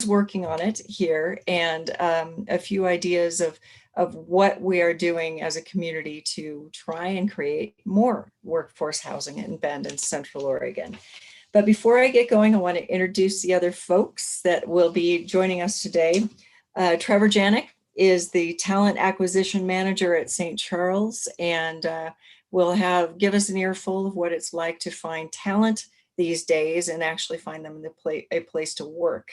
working on it here, and a few ideas of what we are doing as a community to try and create more workforce housing in Bend and Central Oregon. But before I get going, I want to introduce the other folks that will be joining us today. Trevor Janik is the Talent Acquisition Manager at St. Charles, and will give us an earful of what it's like to find talent these days and actually find them in a place to work.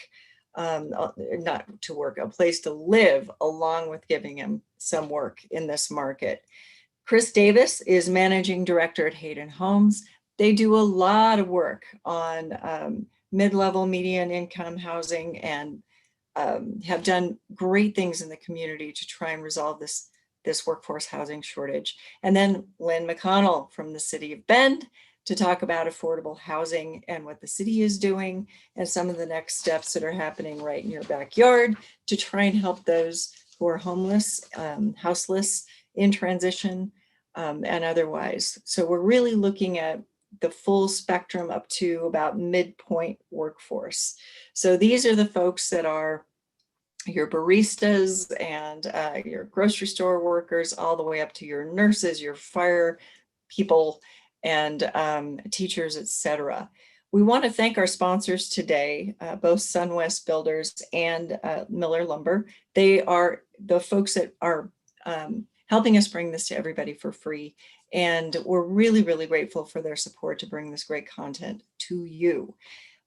Not to work, a place to live, along with giving them some work in this market. Chris Davis is Managing Director at Hayden Homes. They do a lot of work on mid-level median income housing, and have done great things in the community to try and resolve this workforce housing shortage. And then Lynn McConnell from the City of Bend to talk about affordable housing and what the city is doing and some of the next steps that are happening right in your backyard to try and help those who are homeless, houseless, in transition, and otherwise. So we're really looking at the full spectrum up to about midpoint workforce. So these are the folks that are your baristas and your grocery store workers, all the way up to your nurses, your fire people, and teachers, etc. We want to thank our sponsors today, both SunWest Builders and Miller Lumber. They are the folks that are helping us bring this to everybody for free. And we're really, really grateful for their support to bring this great content to you.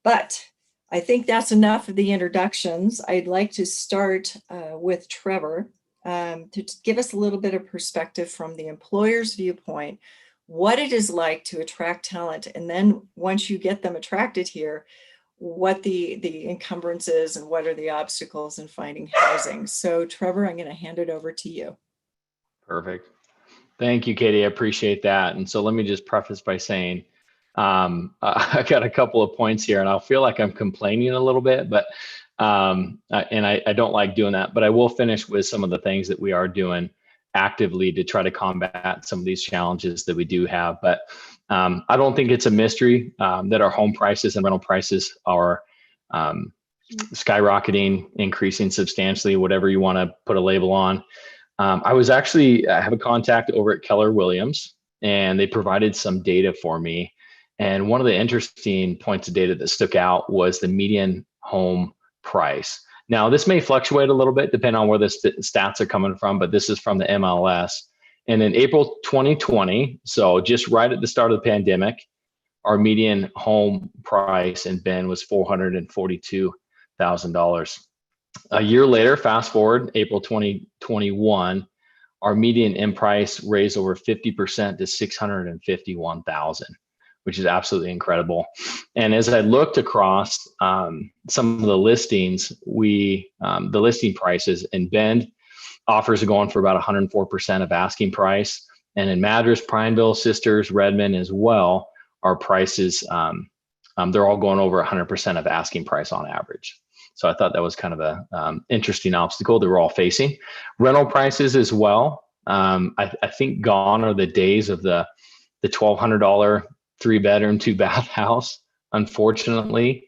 But I think that's enough of the introductions. I'd like to start with Trevor to give us a little bit of perspective from the employer's viewpoint, what it is like to attract talent. And then once you get them attracted here, what the encumbrances and what are the obstacles in finding housing. So Trevor, I'm going to hand it over to you. Perfect. Thank you, Katie. I appreciate that. And so let me just preface by saying, I got a couple of points here, and I'll feel like I'm complaining a little bit, but I don't like doing that. But I will finish with some of the things that we are doing actively to try to combat some of these challenges that we do have. But I don't think it's a mystery that our home prices and rental prices are skyrocketing, increasing substantially, whatever you want to put a label on. I have a contact over at Keller Williams, and they provided some data for me. And one of the interesting points of data that stuck out was the median home price. Now, this may fluctuate a little bit depending on where the stats are coming from, but this is from the MLS. And in April 2020, so just right at the start of the pandemic, our median home price in Bend was $442,000. A year later, fast forward, April 2021, our median in price raised over 50% to $651,000, which is absolutely incredible. And as I looked across some of the listings, the listing prices in Bend, offers are going for about 104% of asking price. And in Madras, Prineville, Sisters, Redmond as well, our prices, they're all going over 100% of asking price on average. So I thought that was kind of a interesting obstacle that we're all facing. Rental prices as well. I think gone are the days of the $1,200 3-bedroom, 2-bath house, unfortunately.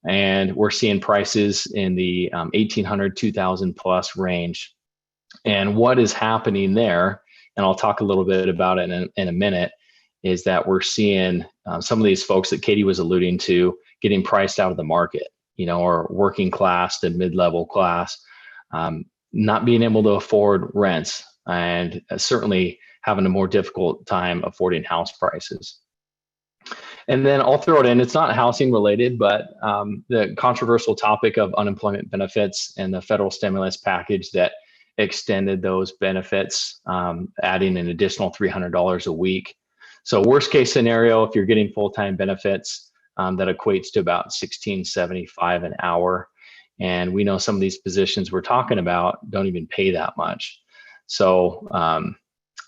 And we're seeing prices in the $1,800, $2,000 plus range. And what is happening there, and I'll talk a little bit about it in a minute, is that we're seeing some of these folks that Katie was alluding to getting priced out of the market, or working class to mid-level class, not being able to afford rents, and certainly having a more difficult time affording house prices. And then I'll throw it in, it's not housing related, but the controversial topic of unemployment benefits and the federal stimulus package that extended those benefits, adding an additional $300 a week. So worst case scenario, if you're getting full-time benefits, that equates to about $16.75 an hour. And we know some of these positions we're talking about don't even pay that much. So,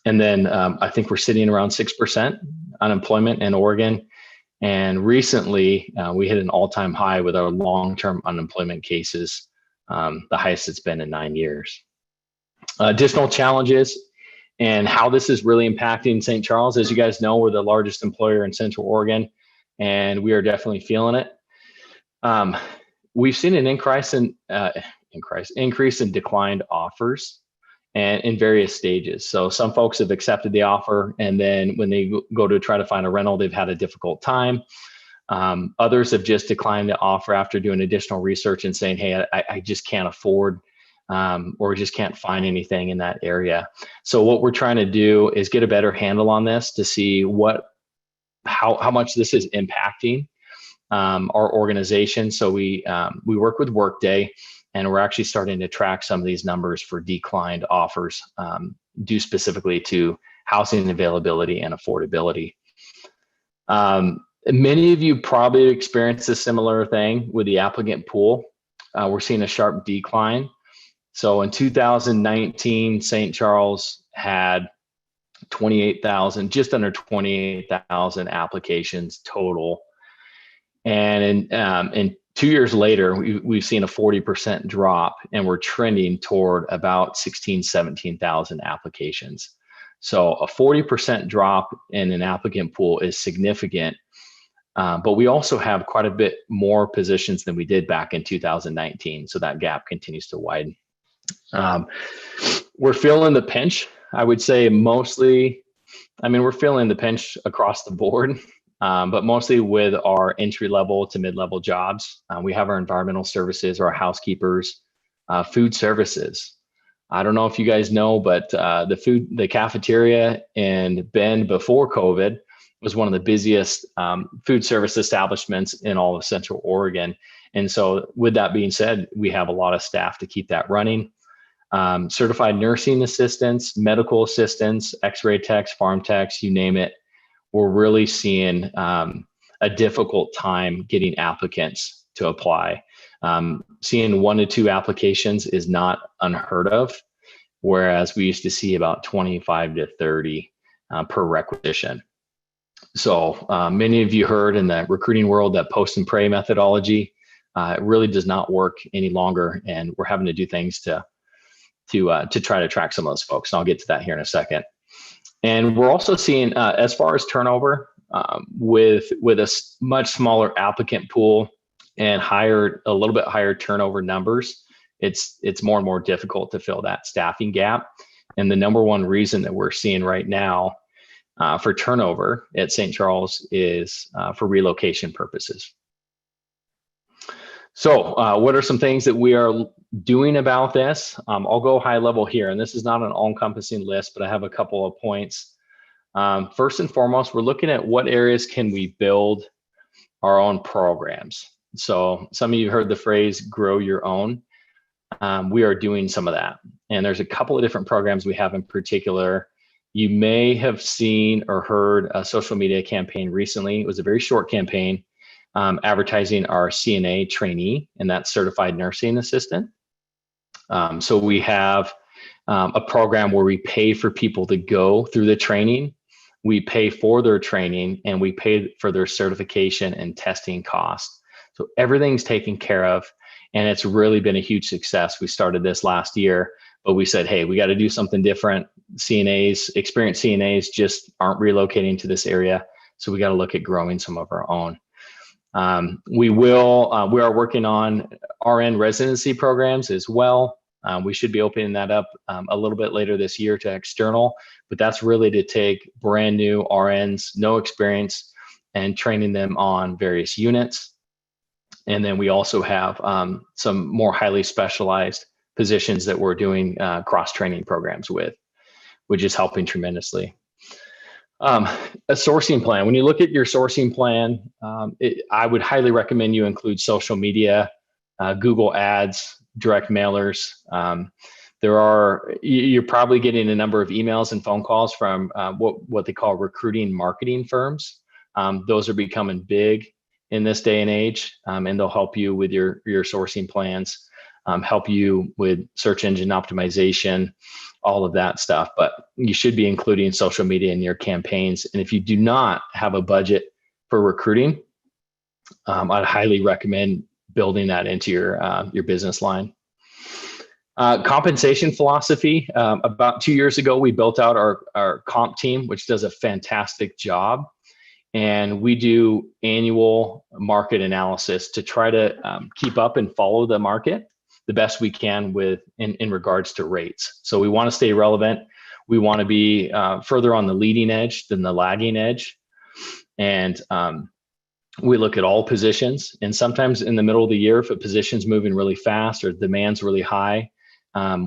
and then I think we're sitting around 6% unemployment in Oregon. And recently we hit an all-time high with our long-term unemployment cases, the highest it's been in 9 years. Additional challenges and how this is really impacting St. Charles. As you guys know, we're the largest employer in Central Oregon, and we are definitely feeling it. we've seen an increase in declined offers and in various stages. So some folks have accepted the offer, and then when they go to try to find a rental, they've had a difficult time. Others have just declined the offer after doing additional research and saying, hey, I just can't afford or just can't find anything in that area. So what we're trying to do is get a better handle on this to see how much this is impacting our organization. So we work with Workday, and we're actually starting to track some of these numbers for declined offers due specifically to housing availability and affordability. Many of you probably experienced a similar thing with the applicant pool. We're seeing a sharp decline. So in 2019, St. Charles had 28,000, just under 28,000 applications total. And in 2 years later, we've seen a 40% drop, and we're trending toward about 16,000, 17,000 applications. So a 40% drop in an applicant pool is significant, but we also have quite a bit more positions than we did back in 2019. So that gap continues to widen. We're feeling the pinch, I would say mostly. I mean, we're feeling the pinch across the board. But mostly with our entry-level to mid-level jobs. We have our environmental services, our housekeepers, food services. I don't know if you guys know, but the cafeteria in Bend before COVID was one of the busiest food service establishments in all of Central Oregon. And so with that being said, we have a lot of staff to keep that running. Certified nursing assistants, medical assistants, x-ray techs, farm techs, you name it. We're really seeing a difficult time getting applicants to apply. Seeing 1 to 2 applications is not unheard of, whereas we used to see about 25 to 30 per requisition. So many of you heard in the recruiting world that post and pray methodology. It really does not work any longer, and we're having to do things to try to attract some of those folks. And I'll get to that here in a second. And we're also seeing, as far as turnover, with a much smaller applicant pool and a little bit higher turnover numbers, it's more and more difficult to fill that staffing gap. And the number one reason that we're seeing right now for turnover at St. Charles is for relocation purposes. So what are some things that we are doing about this? I'll go high level here, and this is not an all-encompassing list, but I have a couple of points. First and foremost, we're looking at what areas can we build our own programs. So some of you heard the phrase grow your own. We are doing some of that. And there's a couple of different programs we have in particular. You may have seen or heard a social media campaign recently. It was a very short campaign. Advertising our CNA trainee, and that's certified nursing assistant. So we have a program where we pay for people to go through the training. We pay for their training, and we pay for their certification and testing costs. So everything's taken care of, and it's really been a huge success. We started this last year, but we said, hey, we got to do something different. Experienced CNAs just aren't relocating to this area. So we got to look at growing some of our own. We are working on RN residency programs as well. We should be opening that up a little bit later this year to external, but that's really to take brand new RNs, no experience, and training them on various units. And then we also have some more highly specialized positions that we're doing cross-training programs with, which is helping tremendously. A sourcing plan. When you look at your sourcing plan, I would highly recommend you include social media, Google Ads, direct mailers. You're probably getting a number of emails and phone calls from what they call recruiting marketing firms. Those are becoming big in this day and age, and they'll help you with your sourcing plans, help you with search engine optimization, all of that stuff. But you should be including social media in your campaigns. And if you do not have a budget for recruiting, I'd highly recommend building that into your business line. Compensation philosophy. About 2 years ago, we built out our comp team, which does a fantastic job. and we do annual market analysis to try to keep up and follow the market the best we can in regards to rates. So we want to stay relevant. We want to be further on the leading edge than the lagging edge. And we look at all positions, and sometimes in the middle of the year, if a position's moving really fast or demand's really high,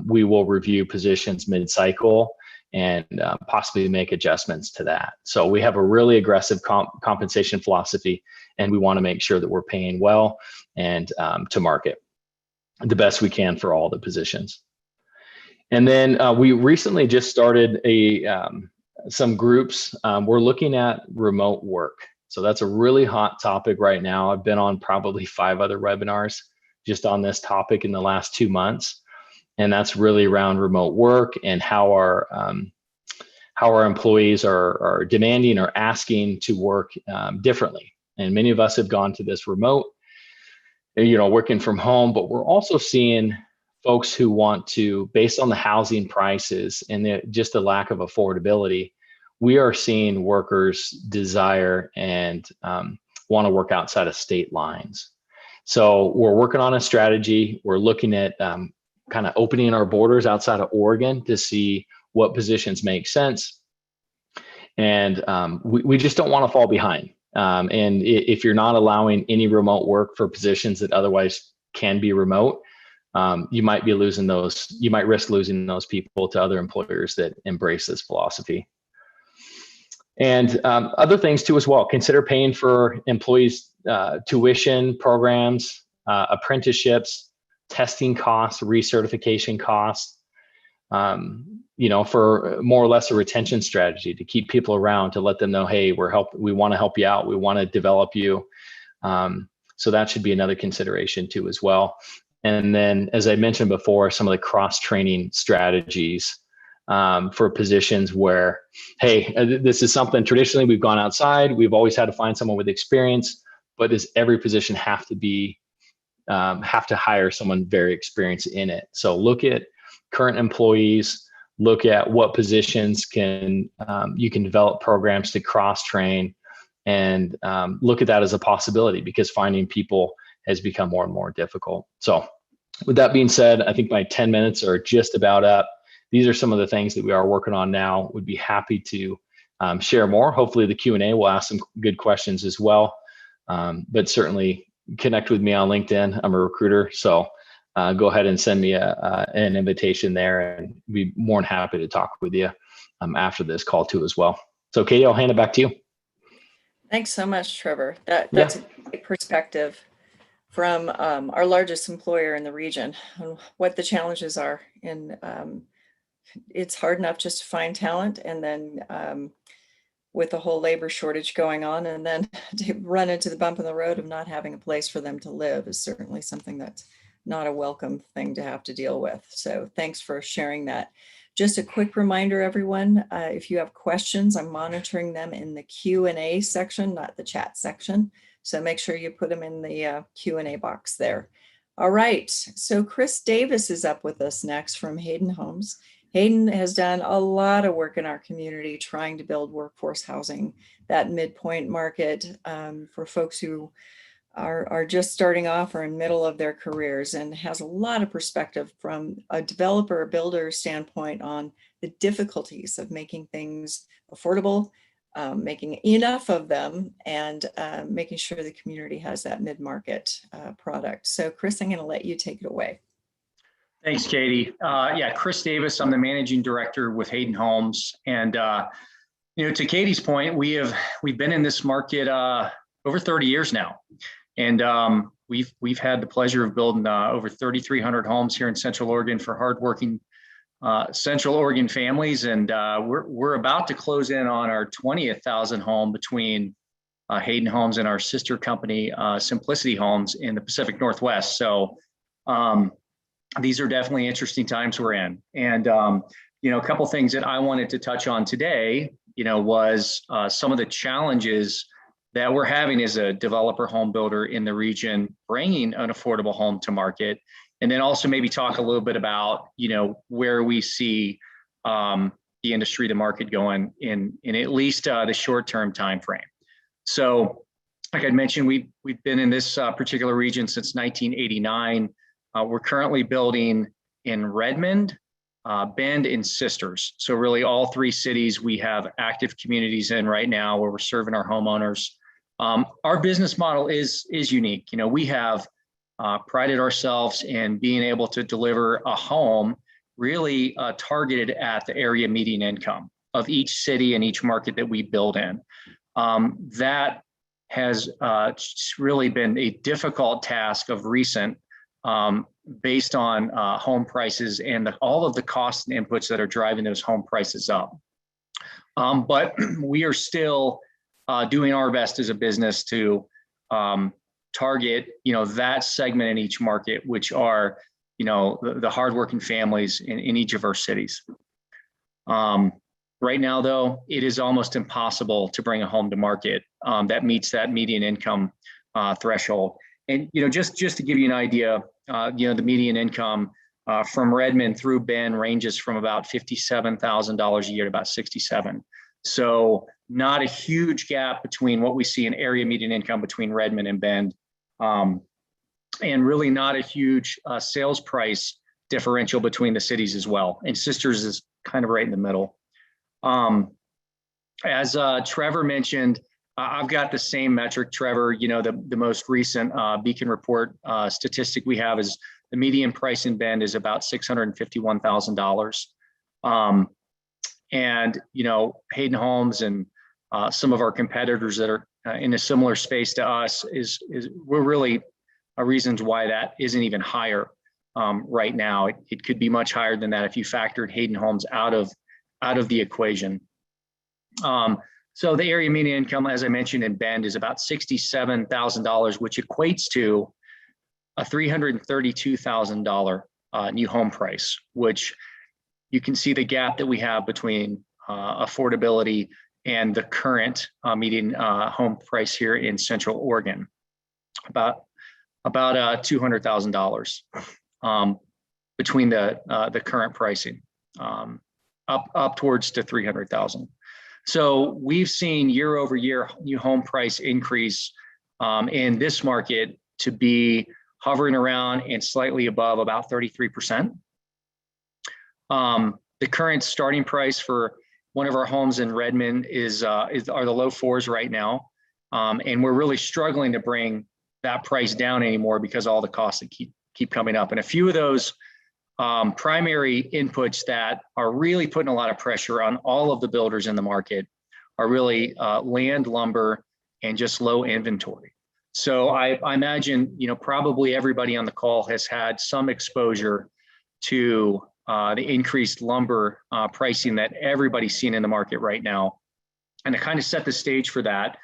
we will review positions mid-cycle and possibly make adjustments to that. So we have a really aggressive compensation philosophy, and we want to make sure that we're paying well and to market the best we can for all the positions. And then we recently just started some groups. We're looking at remote work. So that's a really hot topic right now. I've been on probably 5 other webinars just on this topic in the last 2 months. And that's really around remote work and how our employees are demanding or asking to work differently. And many of us have gone to this remote, working from home, but we're also seeing folks who want to, based on the housing prices and just the lack of affordability, we are seeing workers desire and want to work outside of state lines. So we're working on a strategy. We're looking at kind of opening our borders outside of Oregon to see what positions make sense. And we just don't want to fall behind. And if you're not allowing any remote work for positions that otherwise can be remote, you might risk losing those people to other employers that embrace this philosophy. And other things too as well. Consider paying for employees' tuition programs, apprenticeships, testing costs, recertification costs, for more or less a retention strategy to keep people around, to let them know, hey, we want to help you out. We want to develop you. So that should be another consideration too as well. And then, as I mentioned before, some of the cross-training strategies for positions where, hey, this is something traditionally we've gone outside. We've always had to find someone with experience, but does every position have to hire someone very experienced in it? So look at current employees, look at what positions you can develop programs to cross-train, and look at that as a possibility, because finding people has become more and more difficult. So with that being said, I think my 10 minutes are just about up. These are some of the things that we are working on now. Would be happy to share more. Hopefully the Q&A will ask some good questions as well. But certainly connect with me on LinkedIn. I'm a recruiter, so go ahead and send me an invitation there, and be more than happy to talk with you after this call too as well. So Katie, I'll hand it back to you. Thanks so much, Trevor. That's a great perspective from our largest employer in the region on what the challenges are. And it's hard enough just to find talent, and then with the whole labor shortage going on, and then to run into the bump in the road of not having a place for them to live is certainly something that's not a welcome thing to have to deal with. So thanks for sharing that. Just a quick reminder, everyone, if you have questions, I'm monitoring them in the Q&A section, not the chat section. So make sure you put them in the Q&A box there. All right, so Chris Davis is up with us next from Hayden Homes. Hayden has done a lot of work in our community trying to build workforce housing, that midpoint market for folks who are just starting off or in middle of their careers, and has a lot of perspective from a developer builder standpoint on the difficulties of making things affordable, making enough of them, and making sure the community has that mid-market product. So Chris, I'm going to let you take it away. Thanks, Katie. Chris Davis, I'm the managing director with Hayden Homes. And, to Katie's point, we've been in this market over 30 years now. And we've had the pleasure of building over 3,300 homes here in Central Oregon for hardworking Central Oregon families. And we're about to close in on our 20,000th home between Hayden Homes and our sister company, Simplicity Homes in the Pacific Northwest. So these are definitely interesting times we're in. And, a couple things that I wanted to touch on today, was some of the challenges that we're having as a developer home builder in the region, bringing an affordable home to market. And then also maybe talk a little bit about, where we see the industry, the market going in at least the short-term time frame. So like I mentioned, we've been in this particular region since 1989. We're currently building in Redmond, Bend, and Sisters. So really all three cities we have active communities in right now where we're serving our homeowners. Our business model is unique. You know, we have prided ourselves in being able to deliver a home really targeted at the area median income of each city and each market that we build in. That has really been a difficult task of recent based on home prices and all of the costs and inputs that are driving those home prices up. But we are still doing our best as a business to target, you know, that segment in each market, which are, you know, the hardworking families in each of our cities. Right now, though, it is almost impossible to bring a home to market that meets that median income threshold. And, you know, just to give you an idea, you know, the median income from Redmond through Bend ranges from about $57,000 a year to about $67,000. So not a huge gap between what we see in area median income between Redmond and Bend, and really not a huge sales price differential between the cities as well. And Sisters is kind of right in the middle. As Trevor mentioned, I've got the same metric, Trevor. You know, the most recent Beacon report statistic we have is the median price in Bend is about $651,000. And, you know, Hayden Homes and some of our competitors that are in a similar space to us we're really reasons why that isn't even higher right now. It could be much higher than that if you factored Hayden Homes out of the equation. So the area median income, as I mentioned, in Bend is about $67,000, which equates to a $332,000 new home price, which you can see the gap that we have between affordability and the current median home price here in Central Oregon, about $200,000 between the current pricing, up towards to $300,000. So we've seen year over year new home price increase in this market to be hovering around and slightly above about 33%. The current starting price for one of our homes in Redmond are the low fours right now, and we're really struggling to bring that price down anymore because all the costs that keep coming up. And a few of those primary inputs that are really putting a lot of pressure on all of the builders in the market are really land, lumber, and just low inventory. So I imagine, you know, probably everybody on the call has had some exposure to the increased lumber pricing that everybody's seeing in the market right now. And to kind of set the stage for that,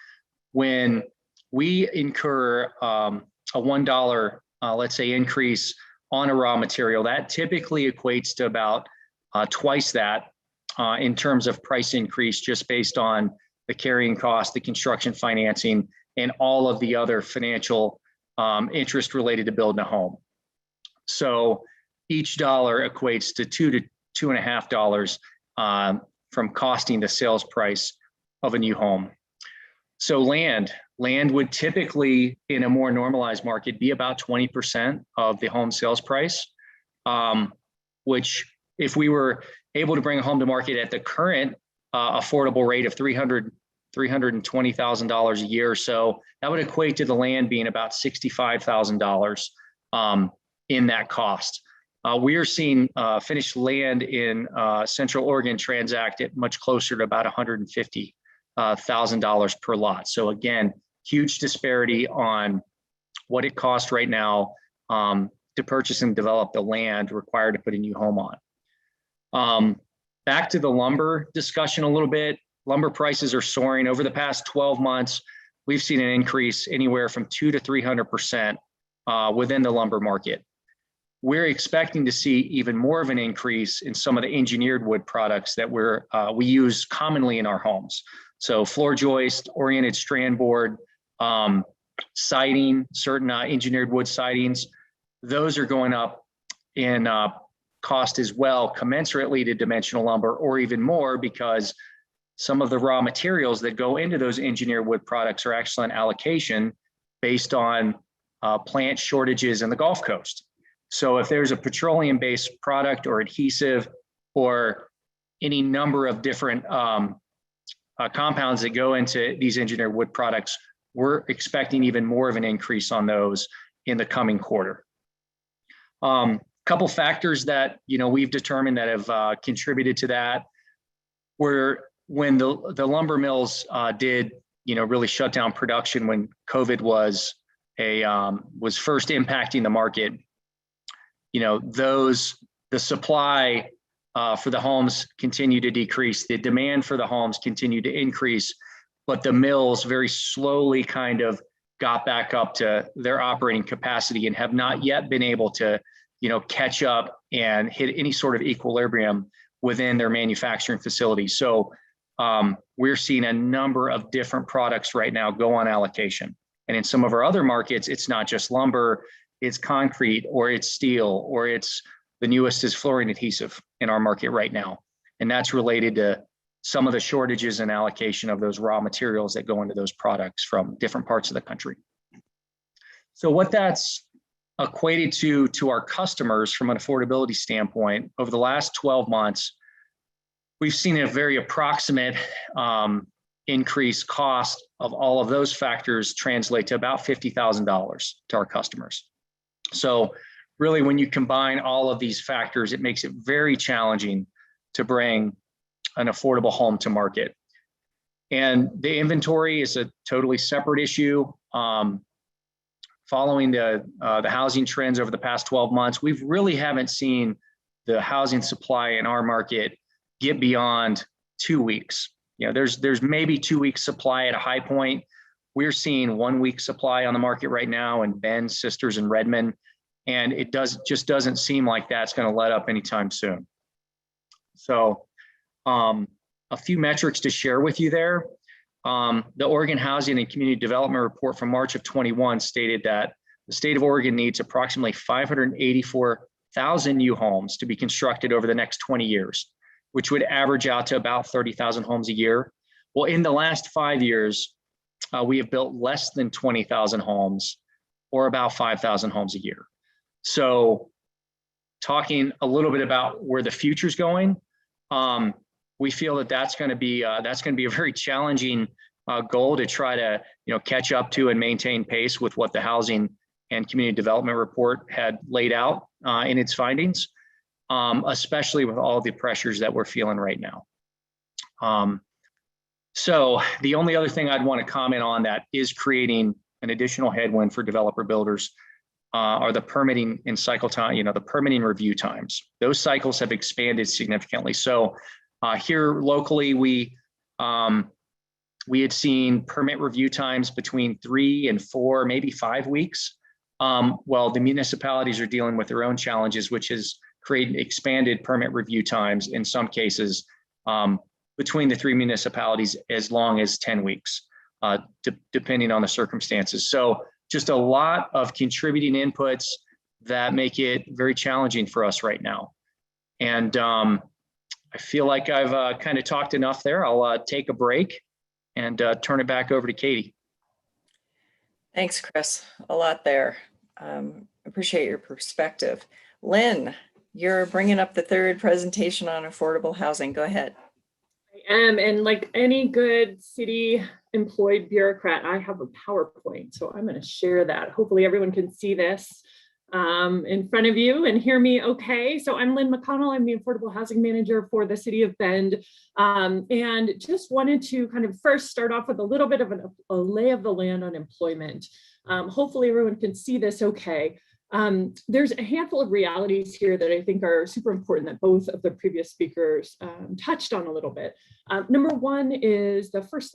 when we incur a $1, let's say, increase on a raw material, that typically equates to about twice that in terms of price increase, just based on the carrying cost, the construction financing, and all of the other financial interest related to building a home. So each dollar equates to $2 to $2.50 from costing the sales price of a new home. So land would typically, in a more normalized market, be about 20% of the home sales price, which if we were able to bring a home to market at the current affordable rate of $320,000 a year or so, that would equate to the land being about $65,000 in that cost. We are seeing finished land in Central Oregon transact at much closer to about $150,000 per lot. So again, huge disparity on what it costs right now to purchase and develop the land required to put a new home on. Back to the lumber discussion a little bit. Lumber prices are soaring. Over the past 12 months, we've seen an increase anywhere from 200 to 300% within the lumber market. We're expecting to see even more of an increase in some of the engineered wood products that we use commonly in our homes. So floor joist, oriented strand board, siding, certain engineered wood sidings, those are going up in cost as well, commensurately to dimensional lumber, or even more, because some of the raw materials that go into those engineered wood products are actually on allocation based on plant shortages in the Gulf Coast. So if there's a petroleum-based product or adhesive or any number of different compounds that go into these engineered wood products, we're expecting even more of an increase on those in the coming quarter. Couple factors that we've determined that have contributed to that were when the lumber mills did really shut down production when COVID was first impacting the market. The supply for the homes continued to decrease, the demand for the homes continued to increase, but the mills very slowly kind of got back up to their operating capacity and have not yet been able to catch up and hit any sort of equilibrium within their manufacturing facilities. So we're seeing a number of different products right now go on allocation. And in some of our other markets, it's not just lumber, it's concrete, or it's steel, or it's the newest is flooring adhesive in our market right now. And that's related to some of the shortages and allocation of those raw materials that go into those products from different parts of the country. So what that's equated to our customers from an affordability standpoint, over the last 12 months, we've seen a very approximate increased cost of all of those factors translate to about $50,000 to our customers. So really, when you combine all of these factors, it makes it very challenging to bring an affordable home to market. And the inventory is a totally separate issue. Following the housing trends over the past 12 months, we really haven't seen the housing supply in our market get beyond 2 weeks. There's maybe 2 weeks supply at a high point. We're seeing 1 week supply on the market right now in Bend, Sisters, and Redmond, and it just doesn't seem like that's going to let up anytime soon. So a few metrics to share with you there. The Oregon Housing and Community Development Report from March of 21 stated that the state of Oregon needs approximately 584,000 new homes to be constructed over the next 20 years, which would average out to about 30,000 homes a year. Well, in the last 5 years, we have built less than 20,000 homes, or about 5,000 homes a year. So talking a little bit about where the future's going, we feel that that's going to be a very challenging goal to try to catch up to and maintain pace with what the Housing and Community Development Report had laid out in its findings, especially with all the pressures that we're feeling right now. So the only other thing I'd want to comment on that is creating an additional headwind for developer builders are the permitting and cycle time, the permitting review times. Those cycles have expanded significantly. So here locally, we had seen permit review times between 3 and 4, maybe 5 weeks. While the municipalities are dealing with their own challenges, which has created expanded permit review times in some cases between the 3 municipalities as long as 10 weeks, depending on the circumstances. So just a lot of contributing inputs that make it very challenging for us right now. And I feel like I've kind of talked enough there. I'll take a break and turn it back over to Katie. Thanks, Chris. A lot there. Appreciate your perspective. Lynn, you're bringing up the third presentation on affordable housing. Go ahead. I am, and like any good city employed bureaucrat, I have a PowerPoint, so I'm going to share that. Hopefully everyone can see this in front of you and hear me okay. So I'm Lynn McConnell. I'm the Affordable Housing Manager for the City of Bend, and just wanted to kind of first start off with a little bit of a lay of the land on employment. Hopefully everyone can see this okay. There's a handful of realities here that I think are super important that both of the previous speakers touched on a little bit. Number one is the first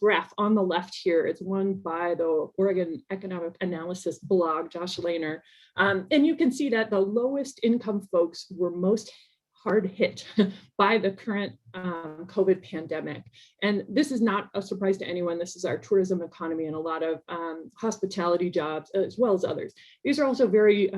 graph on the left here. It's one by the Oregon Economic Analysis blog, Josh Lehner. And you can see that the lowest income folks were most hard hit by the current COVID pandemic. And this is not a surprise to anyone. This is our tourism economy and a lot of hospitality jobs, as well as others. These are also very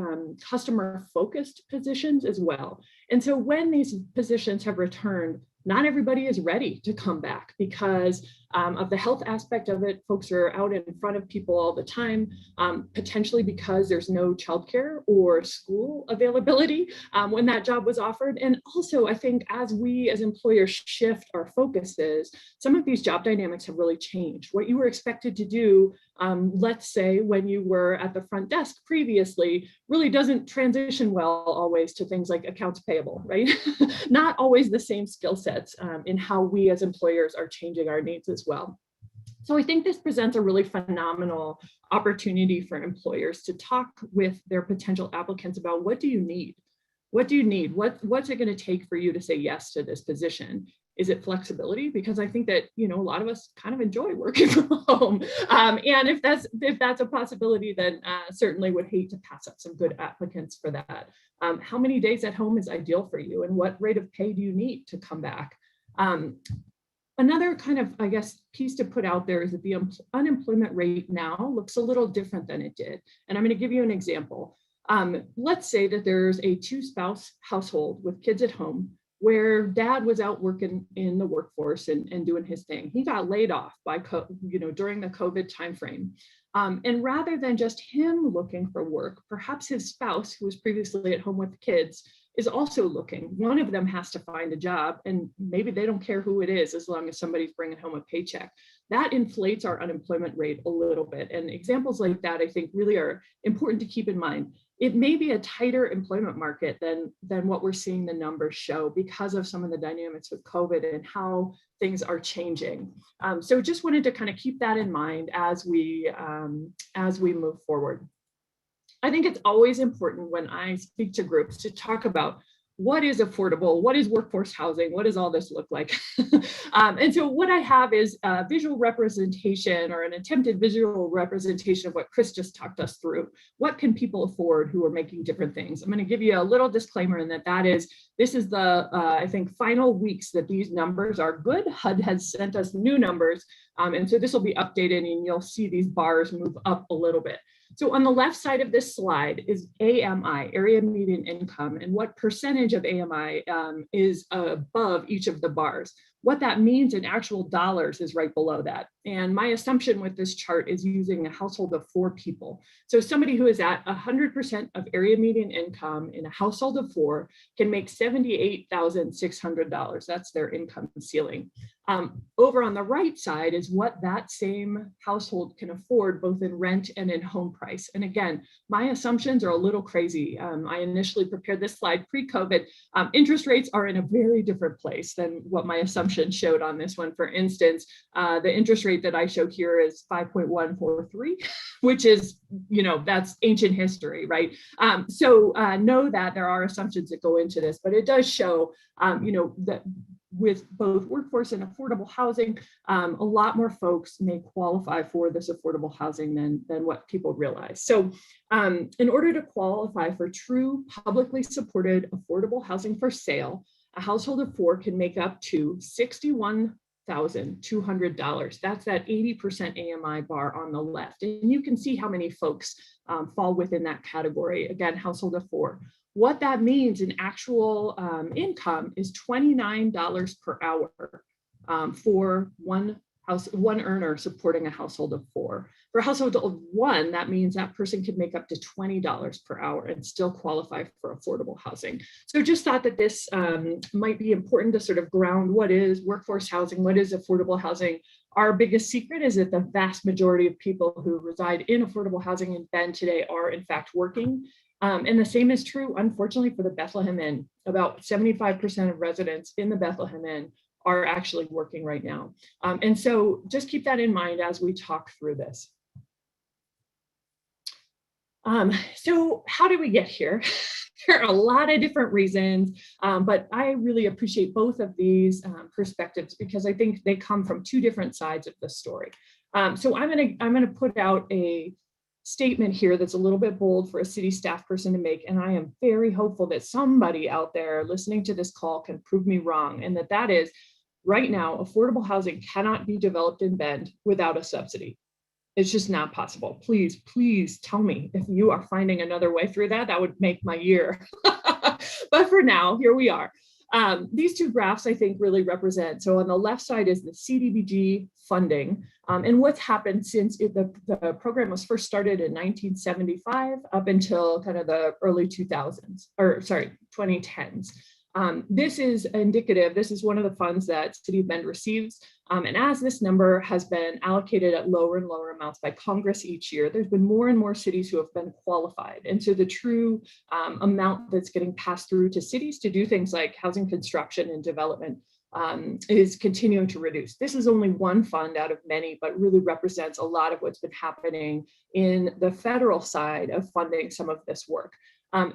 customer focused positions as well. And so when these positions have returned, not everybody is ready to come back because of the health aspect of it. Folks are out in front of people all the time, potentially because there's no childcare or school availability when that job was offered. And also, I think as we as employers shift our focuses, some of these job dynamics have really changed. What you were expected to do, let's say when you were at the front desk previously, really doesn't transition well always to things like accounts payable, right? Not always the same skill sets in how we as employers are changing our needs as well. So I think this presents a really phenomenal opportunity for employers to talk with their potential applicants about what do you need? What do you need? What's it going to take for you to say yes to this position? Is it flexibility? Because I think that, you know, a lot of us kind of enjoy working from home. And if that's a possibility, then certainly would hate to pass up some good applicants for that. How many days at home is ideal for you? And what rate of pay do you need to come back? Another kind of, I guess, piece to put out there is that the unemployment rate now looks a little different than it did. And I'm going to give you an example. Let's say that there's a 2-spouse household with kids at home where dad was out working in the workforce and doing his thing. He got laid off by, during the COVID timeframe. And rather than just him looking for work, perhaps his spouse, who was previously at home with the kids, is also looking. One of them has to find a job, and maybe they don't care who it is as long as somebody's bringing home a paycheck. That inflates our unemployment rate a little bit. And examples like that, I think, really are important to keep in mind. It may be a tighter employment market than what we're seeing the numbers show because of some of the dynamics with COVID and how things are changing. So just wanted to kind of keep that in mind as we move forward. I think it's always important when I speak to groups to talk about what is affordable, what is workforce housing, what does all this look like? And so what I have is a visual representation or an attempted visual representation of what Chris just talked us through. What can people afford who are making different things? I'm going to give you a little disclaimer in this is the, I think, final weeks that these numbers are good. HUD has sent us new numbers. And so this will be updated and you'll see these bars move up a little bit. So on the left side of this slide is AMI, area median income, and what percentage of AMI is above each of the bars. What that means in actual dollars is right below that. And my assumption with this chart is using a household of 4 people. So somebody who is at 100% of area median income in a household of 4 can make $78,600. That's their income ceiling. Over on the right side is what that same household can afford both in rent and in home price. And again, my assumptions are a little crazy. I initially prepared this slide pre-COVID. Interest rates are in a very different place than what my assumption showed on this one. For instance, the interest rate that I show here is 5.143, which is, that's ancient history, right? So know that there are assumptions that go into this, but it does show, that with both workforce and affordable housing, a lot more folks may qualify for this affordable housing than what people realize. So in order to qualify for true publicly supported affordable housing for sale, a household of 4 can make up to $61,200. That's that 80% AMI bar on the left. And you can see how many folks fall within that category. Again, household of 4. What that means in actual income is $29 per hour for one earner supporting a household of 4. For a household of 1, that means that person could make up to $20 per hour and still qualify for affordable housing. So just thought that this might be important to sort of ground what is workforce housing, what is affordable housing. Our biggest secret is that the vast majority of people who reside in affordable housing in Bend today are in fact working. And the same is true, unfortunately, for the Bethlehem Inn. About 75% of residents in the Bethlehem Inn are actually working right now. And so just keep that in mind as we talk through this. So how did we get here? There are a lot of different reasons, but I really appreciate both of these perspectives because I think they come from 2 different sides of the story. So I'm gonna put out a statement here that's a little bit bold for a city staff person to make, and I am very hopeful that somebody out there listening to this call can prove me wrong, and that is right now affordable housing cannot be developed in Bend without a subsidy. It's just not possible. Please tell me if you are finding another way through that. That would make my year. But for now, here we are. These two graphs, I think, really represent. So on the left side is the CDBG funding and what's happened since the program was first started in 1975 up until kind of the early 2000s, or sorry, 2010s. This is indicative. This is one of the funds that City of Bend receives. And as this number has been allocated at lower and lower amounts by Congress each year, there's been more and more cities who have been qualified. And so the true amount that's getting passed through to cities to do things like housing construction and development is continuing to reduce. This is only one fund out of many, but really represents a lot of what's been happening in the federal side of funding some of this work.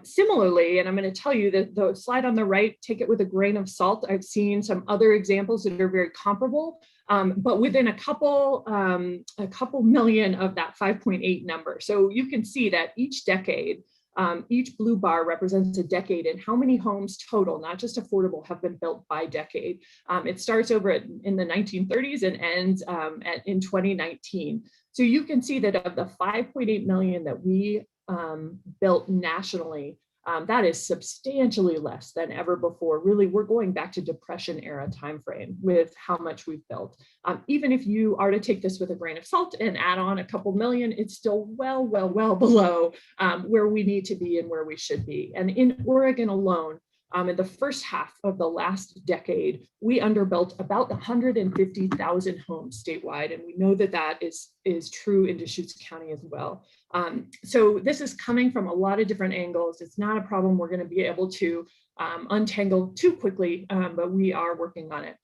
Similarly, and I'm going to tell you that the slide on the right, take it with a grain of salt. I've seen some other examples that are very comparable, but within a couple million of that 5.8 number. So you can see that each decade, each blue bar represents a decade and how many homes total, not just affordable, have been built by decade. It starts over in the 1930s and ends in 2019. So you can see that of the 5.8 million that we built nationally, that is substantially less than ever before. Really, we're going back to Depression era timeframe with how much we've built. Even if you are to take this with a grain of salt and add on a couple million, it's still well below where we need to be and where we should be. And in Oregon alone, in the first half of the last decade, we underbuilt about 150,000 homes statewide. And we know that that is true in Deschutes County as well. So this is coming from a lot of different angles. It's not a problem we're going to be able to untangle too quickly, but we are working on it.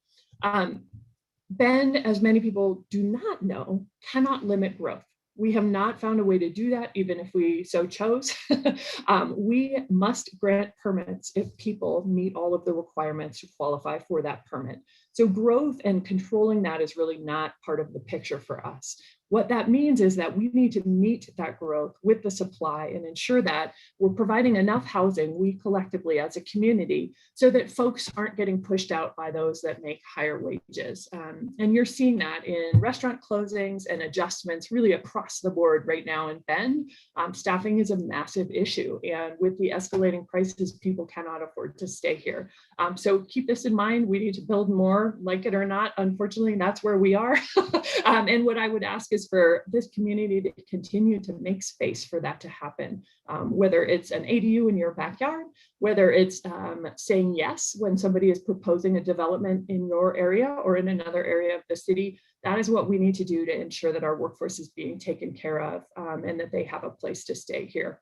Bend, as many people do not know, cannot limit growth. We have not found a way to do that, even if we so chose. We must grant permits if people meet all of the requirements to qualify for that permit. So growth and controlling that is really not part of the picture for us. What that means is that we need to meet that growth with the supply and ensure that we're providing enough housing, we collectively as a community, so that folks aren't getting pushed out by those that make higher wages. And you're seeing that in restaurant closings and adjustments really across the board right now in Bend. Staffing is a massive issue. And with the escalating prices, people cannot afford to stay here. So keep this in mind. We need to build more, like it or not. Unfortunately, that's where we are. And what I would ask is for this community to continue to make space for that to happen, whether it's an ADU in your backyard, whether it's saying yes when somebody is proposing a development in your area or in another area of the city. That is what we need to do to ensure that our workforce is being taken care of and that they have a place to stay here.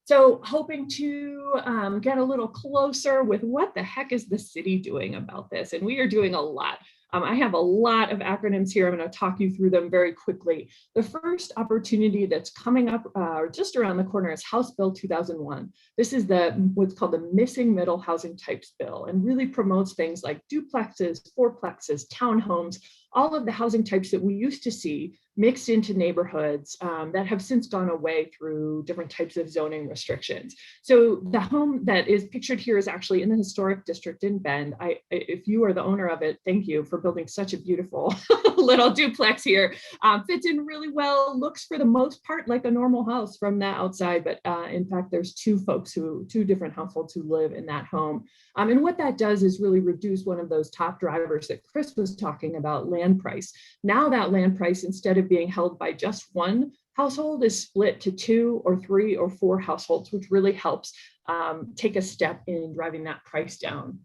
So hoping to get a little closer with what the heck is the city doing about this? And we are doing a lot. I have a lot of acronyms here. I'm going to talk you through them very quickly. The first opportunity that's coming up just around the corner is House Bill 2001. This is what's called the Missing Middle Housing Types Bill, and really promotes things like duplexes, fourplexes, townhomes, all of the housing types that we used to see mixed into neighborhoods that have since gone away through different types of zoning restrictions. So the home that is pictured here is actually in the historic district in Bend. If you are the owner of it, thank you for building such a beautiful little duplex here. Fits in really well, looks for the most part like a normal house from the outside, but in fact, there's two different households who live in that home. And what that does is really reduce one of those top drivers that Chris was talking about, land price. Now that land price, instead of being held by just one household, is split to 2 or 3 or 4 households, which really helps take a step in driving that price down.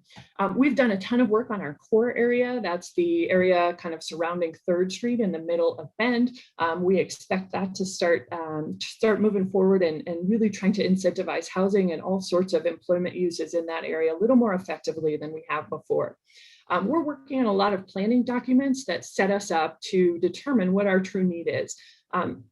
We've done a ton of work on our core area. That's the area kind of surrounding 3rd Street in the middle of Bend. We expect that to start moving forward and really trying to incentivize housing and all sorts of employment uses in that area a little more effectively than we have before. We're working on a lot of planning documents that set us up to determine what our true need is.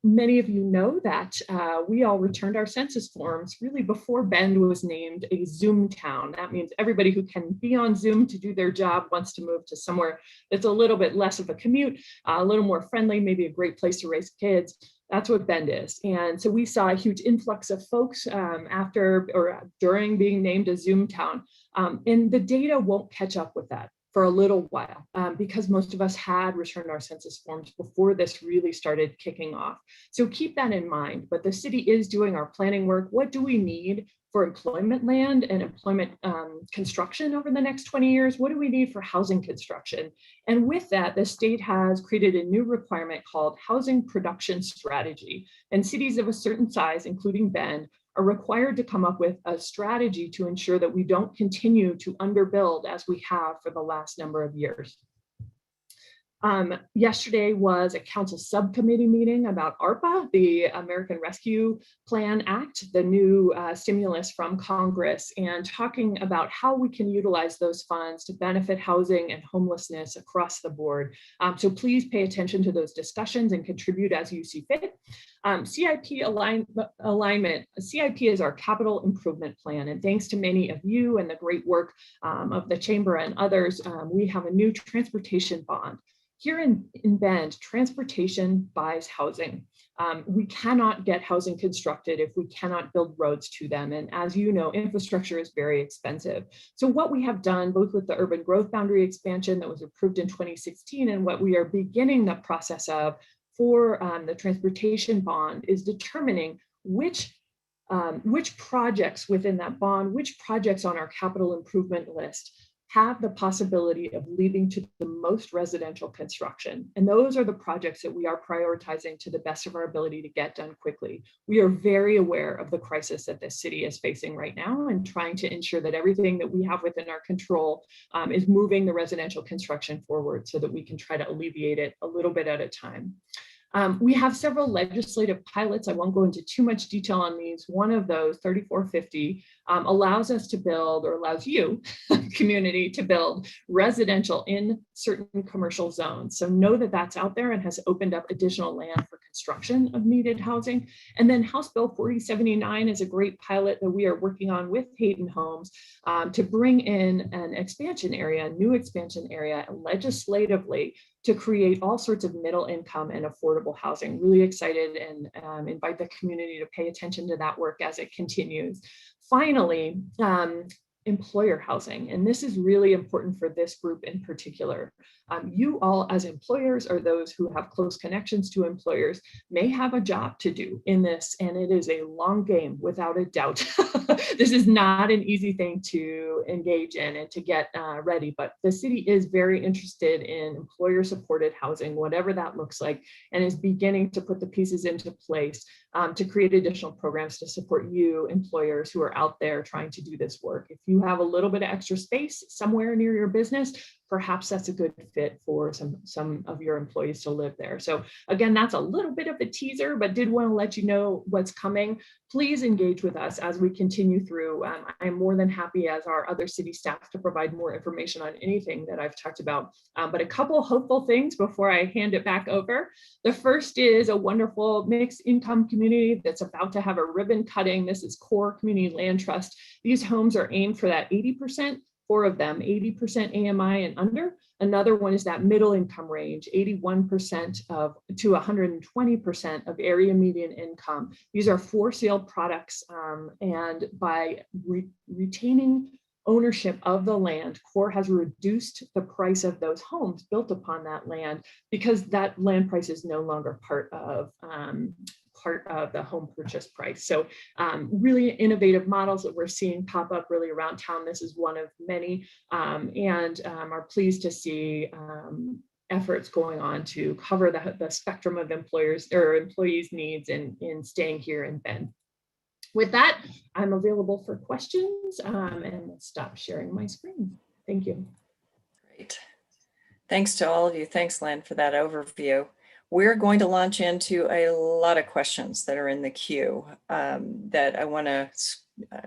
Many of you know that we all returned our census forms really before Bend was named a Zoom town. That means everybody who can be on Zoom to do their job wants to move to somewhere that's a little bit less of a commute, a little more friendly, maybe a great place to raise kids. That's what Bend is. And so we saw a huge influx of folks after or during being named a Zoom town. And the data won't catch up with that. for a little while because most of us had returned our census forms before this really started kicking off. So keep that in mind, but the city is doing our planning work. What do we need for employment land and employment construction over the next 20 years? What do we need for housing construction? And with that, the state has created a new requirement called housing production strategy. And cities of a certain size, including Bend, are required to come up with a strategy to ensure that we don't continue to underbuild as we have for the last number of years. Yesterday was a council subcommittee meeting about ARPA, the American Rescue Plan Act, the new stimulus from Congress, and talking about how we can utilize those funds to benefit housing and homelessness across the board. So please pay attention to those discussions and contribute as you see fit. CIP alignment. CIP is our capital improvement plan, and thanks to many of you and the great work of the chamber and others, we have a new transportation bond. Here in Bend, transportation buys housing. We cannot get housing constructed if we cannot build roads to them. And as you know, infrastructure is very expensive. So what we have done, both with the urban growth boundary expansion that was approved in 2016 and what we are beginning the process of for the transportation bond, is determining which projects within that bond, which projects on our capital improvement list have the possibility of leading to the most residential construction. And those are the projects that we are prioritizing to the best of our ability to get done quickly. We are very aware of the crisis that this city is facing right now and trying to ensure that everything that we have within our control is moving the residential construction forward so that we can try to alleviate it a little bit at a time. We have several legislative pilots. I won't go into too much detail on these. One of those, 3450, allows us to build, or allows you, community, to build residential in certain commercial zones. So know that that's out there and has opened up additional land for construction of needed housing. And then House Bill 4079 is a great pilot that we are working on with Hayden Homes to bring in an expansion area, a new expansion area legislatively to create all sorts of middle income and affordable housing. Really excited and invite the community to pay attention to that work as it continues. Finally, employer housing, and this is really important for this group in particular. You all as employers, or those who have close connections to employers, may have a job to do in this, and it is a long game without a doubt. This is not an easy thing to engage in and to get ready, but the city is very interested in employer supported housing, whatever that looks like, and is beginning to put the pieces into place to create additional programs to support you employers who are out there trying to do this work. If you have a little bit of extra space somewhere near your business, perhaps that's a good fit for some of your employees to live there. So again, that's a little bit of a teaser, but did want to let you know what's coming. Please engage with us as we continue through. I'm more than happy as our other city staff to provide more information on anything that I've talked about. But a couple hopeful things before I hand it back over. The first is a wonderful mixed income community that's about to have a ribbon cutting. This is Core Community Land Trust. These homes are aimed for that 80%. 4 of them, 80% AMI and under. Another one is that middle income range, 81% to 120% of area median income. These are for sale products, and by retaining ownership of the land, Core has reduced the price of those homes built upon that land because that land price is no longer part of the home purchase price. So really innovative models that we're seeing pop up really around town. This is one of many, and are pleased to see efforts going on to cover the spectrum of employers or employees' needs in staying here in Bend. With that, I'm available for questions, and let's stop sharing my screen. Thank you. Great. Thanks to all of you. Thanks, Lynn, for that overview. We're going to launch into a lot of questions that are in the queue that I want to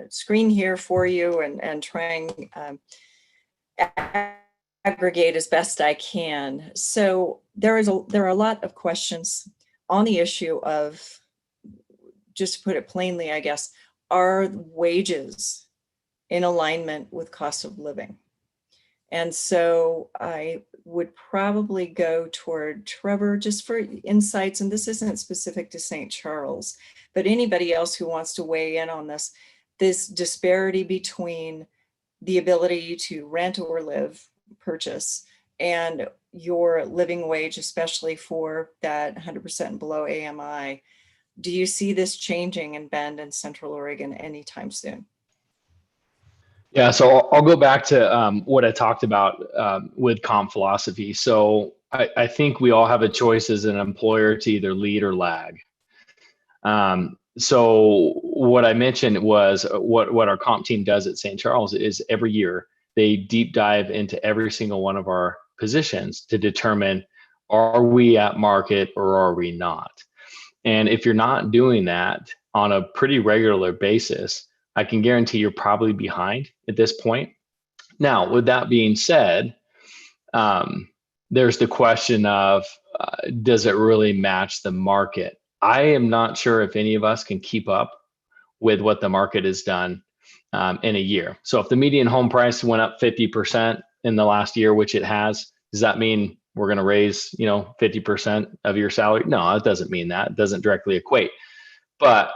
screen here for you and try and aggregate as best I can. So there are a lot of questions on the issue of, just to put it plainly, I guess, are wages in alignment with cost of living? And so I would probably go toward Trevor just for insights, and this isn't specific to St. Charles, but anybody else who wants to weigh in on this disparity between the ability to rent or live purchase and your living wage, especially for that 100% below AMI, do you see this changing in Bend and Central Oregon anytime soon? Yeah, so I'll go back to what I talked about with comp philosophy. So I think we all have a choice as an employer to either lead or lag. So what I mentioned was what our comp team does at St. Charles is every year they deep dive into every single one of our positions to determine, are we at market or are we not? And if you're not doing that on a pretty regular basis, I can guarantee you're probably behind at this point. Now, with that being said, there's the question of, does it really match the market? I am not sure if any of us can keep up with what the market has done in a year. So if the median home price went up 50% in the last year, which it has, does that mean we're going to raise, 50% of your salary? No, it doesn't mean that. It doesn't directly equate. But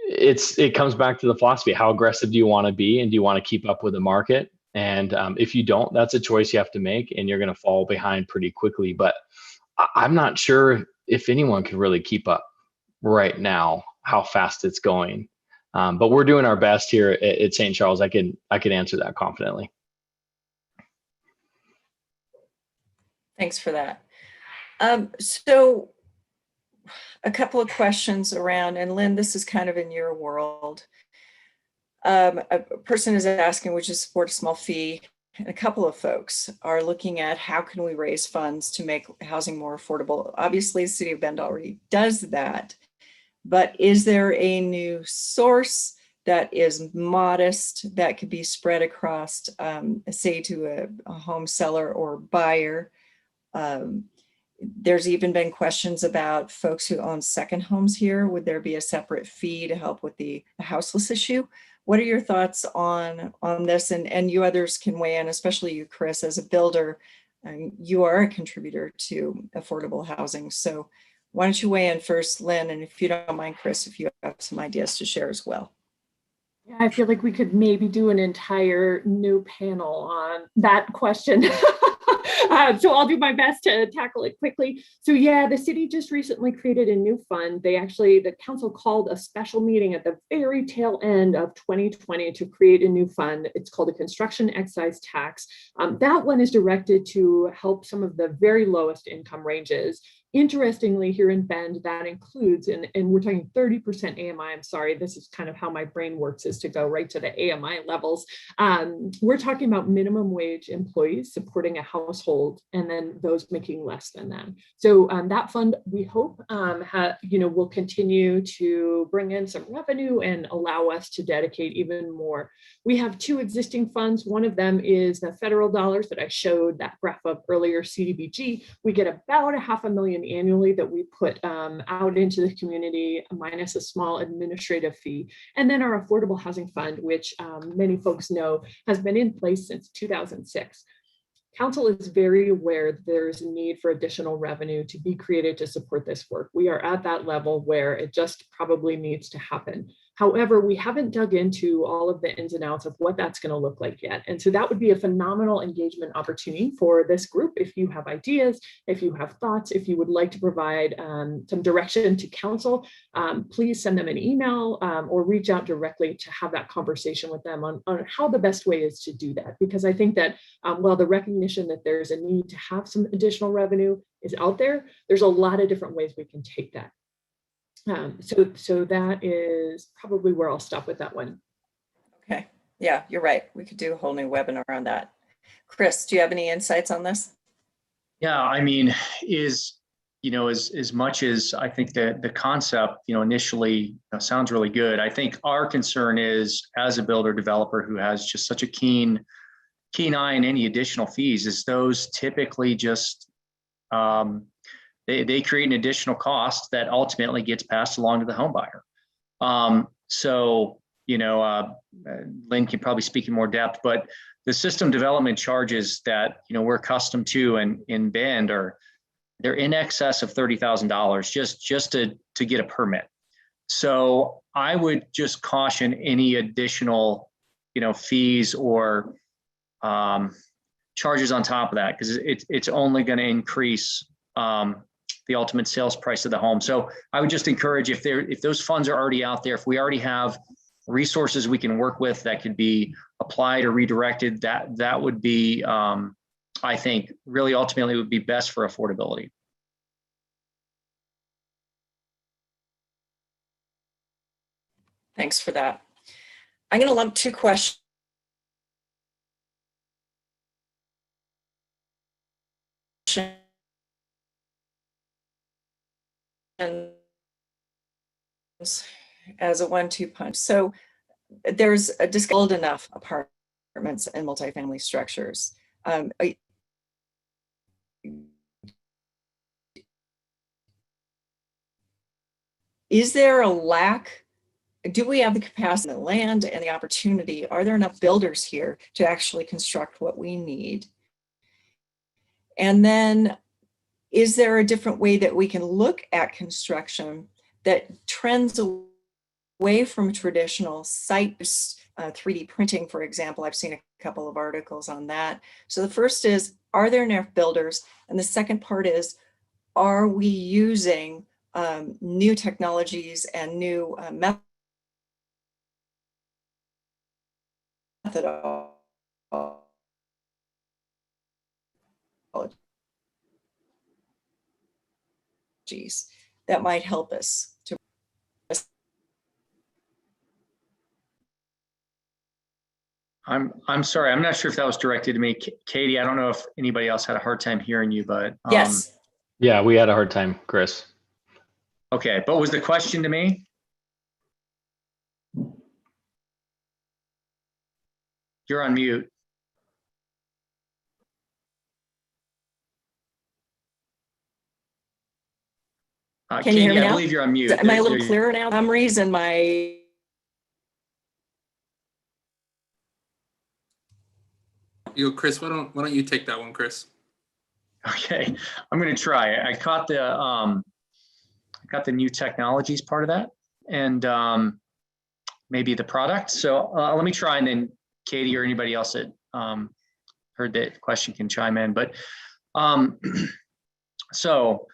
it comes back to the philosophy. How aggressive do you want to be, and do you want to keep up with the market? And if you don't, that's a choice you have to make, and you're going to fall behind pretty quickly. But I'm not sure if anyone can really keep up right now, how fast it's going. But we're doing our best here at St. Charles. I can answer that confidently. Thanks for that. So a couple of questions around, and Lynn, this is kind of in your world. A person is asking, would you support a small fee? And a couple of folks are looking at how can we raise funds to make housing more affordable? Obviously, the City of Bend already does that, but is there a new source that is modest that could be spread across, say, to a home seller or buyer? There's even been questions about folks who own second homes here. Would there be a separate fee to help with the houseless issue? What are your thoughts on this? And you others can weigh in, especially you, Chris, as a builder. You are a contributor to affordable housing. So why don't you weigh in first, Lynn, and if you don't mind, Chris, if you have some ideas to share as well. Yeah, I feel like we could maybe do an entire new panel on that question. So I'll do my best to tackle it quickly. So yeah, the city just recently created a new fund. The council called a special meeting at the very tail end of 2020 to create a new fund. It's called a construction excise tax. That one is directed to help some of the very lowest income ranges. Interestingly, here in Bend, that includes, and we're talking 30% AMI. I'm sorry, this is kind of how my brain works, is to go right to the AMI levels. We're talking about minimum wage employees supporting a household, and then those making less than that. So that fund, we hope, will continue to bring in some revenue and allow us to dedicate even more. We have two existing funds. One of them is the federal dollars that I showed that graph of earlier, CDBG. We get about $500,000 annually that we put out into the community, minus a small administrative fee. And then our Affordable Housing Fund, which many folks know has been in place since 2006. Council is very aware that there's a need for additional revenue to be created to support this work. We are at that level where it just probably needs to happen. However, we haven't dug into all of the ins and outs of what that's going to look like yet. And so that would be a phenomenal engagement opportunity for this group. If you have ideas, if you have thoughts, if you would like to provide some direction to council, please send them an email or reach out directly to have that conversation with them on how the best way is to do that. Because I think that while the recognition that there's a need to have some additional revenue is out there, there's a lot of different ways we can take that. So that is probably where I'll stop with that one. Okay. Yeah, you're right. We could do a whole new webinar on that. Chris, do you have any insights on this? Yeah, I mean, as much as I think that the concept, initially sounds really good, I think our concern is, as a builder developer who has just such a keen eye on any additional fees, is those typically just they create an additional cost that ultimately gets passed along to the home buyer. Lynn can probably speak in more depth, but the system development charges that we're accustomed to in Bend they're in excess of $30,000 just to get a permit. So I would just caution any additional fees or charges on top of that, because it's only going to increase the ultimate sales price of the home. So I would just encourage, if those funds are already out there, if we already have resources we can work with that could be applied or redirected, that would be, I think, really ultimately would be best for affordability. Thanks for that. I'm going to lump two questions. As a 1-2 punch. So there's a old enough apartments and multifamily structures. Is there a lack? Do we have the capacity, the land, and the opportunity? Are there enough builders here to actually construct what we need? And then, is there a different way that we can look at construction that trends away from traditional sites, 3D printing, for example? I've seen a couple of articles on that. So the first is, are there enough builders? And the second part is, are we using new technologies and new methodologies that might help us to. I'm sorry, I'm not sure if that was directed to me, Katie. I don't know if anybody else had a hard time hearing you, but Yes. Yeah, we had a hard time, Chris. Okay, but was the question to me? You're on mute. Can you hear me now? I believe you're on mute. Am I a little clearer now? For some reason, my. Chris, why don't you take that one, Chris? Okay, I'm going to try. I caught the new technologies part of that, and maybe the product. So let me try, and then Katie or anybody else that heard that question can chime in. But so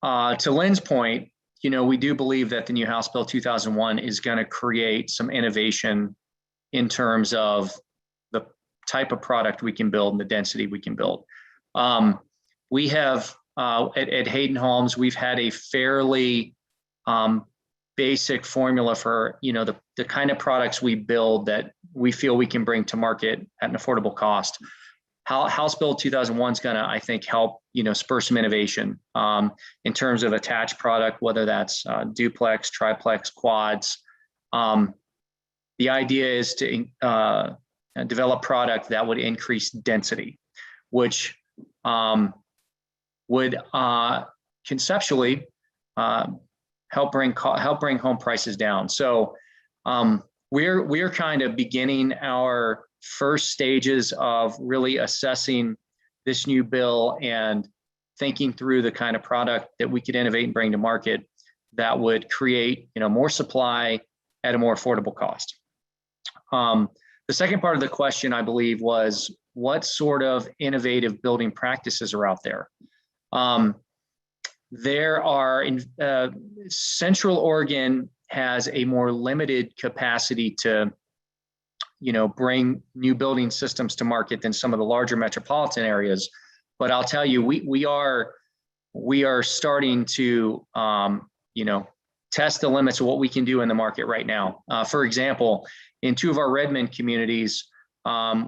to Lynn's point, we do believe that the new House Bill 2001 is going to create some innovation in terms of the type of product we can build and the density we can build. We have at Hayden Homes, we've had a fairly basic formula for the kind of products we build that we feel we can bring to market at an affordable cost. House Bill 2001 is going to, I think, help spur some innovation in terms of attached product, whether that's duplex, triplex, quads. The idea is to develop product that would increase density, which would conceptually help bring home prices down. So we're kind of beginning our first stages of really assessing this new bill and thinking through the kind of product that we could innovate and bring to market that would create more supply at a more affordable cost. The second part of the question, I believe, was what sort of innovative building practices are out there? There are Central Oregon has a more limited capacity to bring new building systems to market than some of the larger metropolitan areas. But I'll tell you, we are starting to test the limits of what we can do in the market right now. For example, in 2 of our Redmond communities,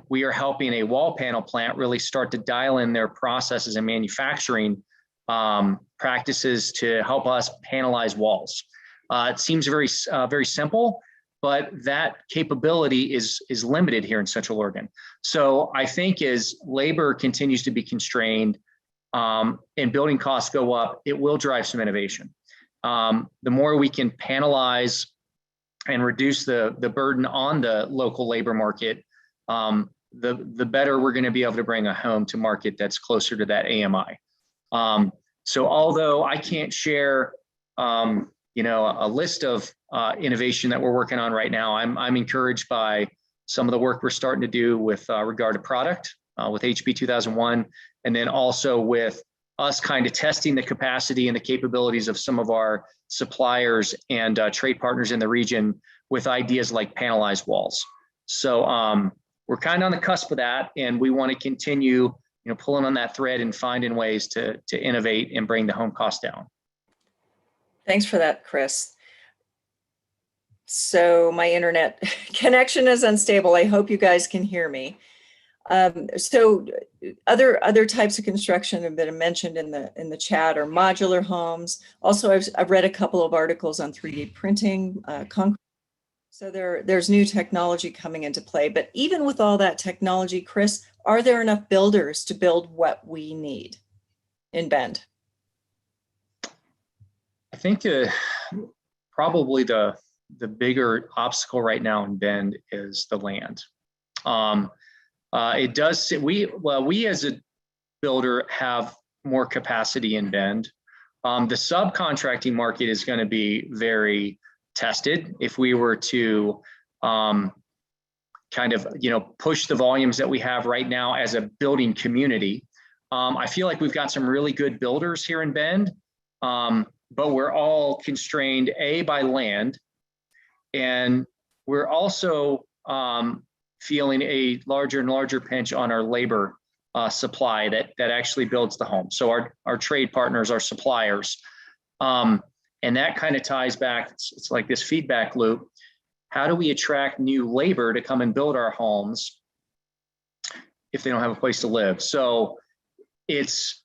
we are helping a wall panel plant really start to dial in their processes and manufacturing practices to help us panelize walls. It seems very simple, but that capability is limited here in Central Oregon. So I think as labor continues to be constrained and building costs go up, it will drive some innovation. The more we can panelize and reduce the burden on the local labor market, the better we're going to be able to bring a home to market that's closer to that AMI. So although I can't share a list of innovation that we're working on right now, I'm encouraged by some of the work we're starting to do with regard to product with HB 2001, and then also with us kind of testing the capacity and the capabilities of some of our suppliers and trade partners in the region with ideas like panelized walls. So we're kind of on the cusp of that, and we want to continue, pulling on that thread and finding ways to innovate and bring the home cost down. Thanks for that, Chris. So my internet connection is unstable. I hope you guys can hear me. So other types of construction have been mentioned in the chat are modular homes. Also, I've read a couple of articles on 3D printing, concrete. So there's new technology coming into play. But even with all that technology, Chris, are there enough builders to build what we need in Bend? I think probably the bigger obstacle right now in Bend is the land. It does. We as a builder have more capacity in Bend. The subcontracting market is going to be very tested if we were to kind of push the volumes that we have right now as a building community. I feel like we've got some really good builders here in Bend, but we're all constrained by land, and we're also feeling a larger and larger pinch on our labor supply that actually builds the home. So our trade partners, our suppliers, and that kind of ties back. It's like this feedback loop. How do we attract new labor to come and build our homes if they don't have a place to live? So it's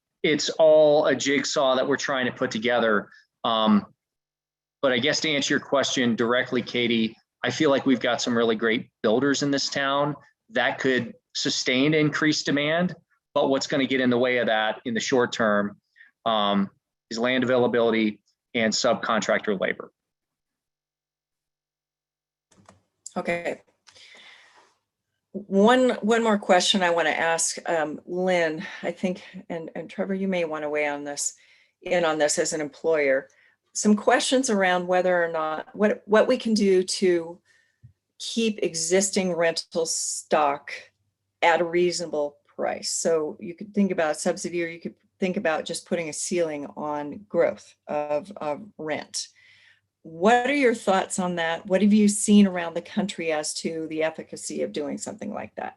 all a jigsaw that we're trying to put together. But I guess to answer your question directly, Katie, I feel like we've got some really great builders in this town that could sustain increased demand. But what's going to get in the way of that in the short term is land availability and subcontractor labor. Okay. One more question I want to ask Lynn, I think, and Trevor, you may want to weigh in on this as an employer. Some questions around whether or not what we can do to keep existing rental stock at a reasonable price. So you could think about subsidy, or you could think about just putting a ceiling on growth of rent. What are your thoughts on that? What have you seen around the country as to the efficacy of doing something like that?